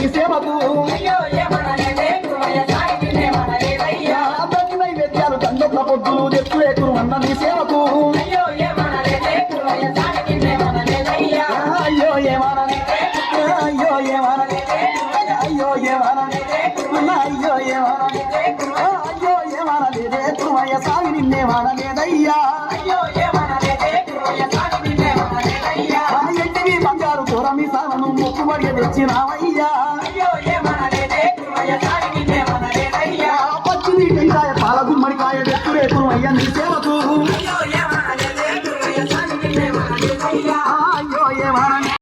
సేవకు నైవేద్యాలు తండ్రుల పొద్దులు తెచ్చులే కురుమన్న నీ సేవకు అయ్యో ఏమనలే అయ్యో ఏమనలే అయ్యో ఏమనలే అయ్యో ఏమనలేదే కురుమయ్య సాగి నిన్నేమనలేదయ్యా ఎంటివి బంగారు కూర మీ సాలను మొక్కుబడిగా తెచ్చినావయ్యా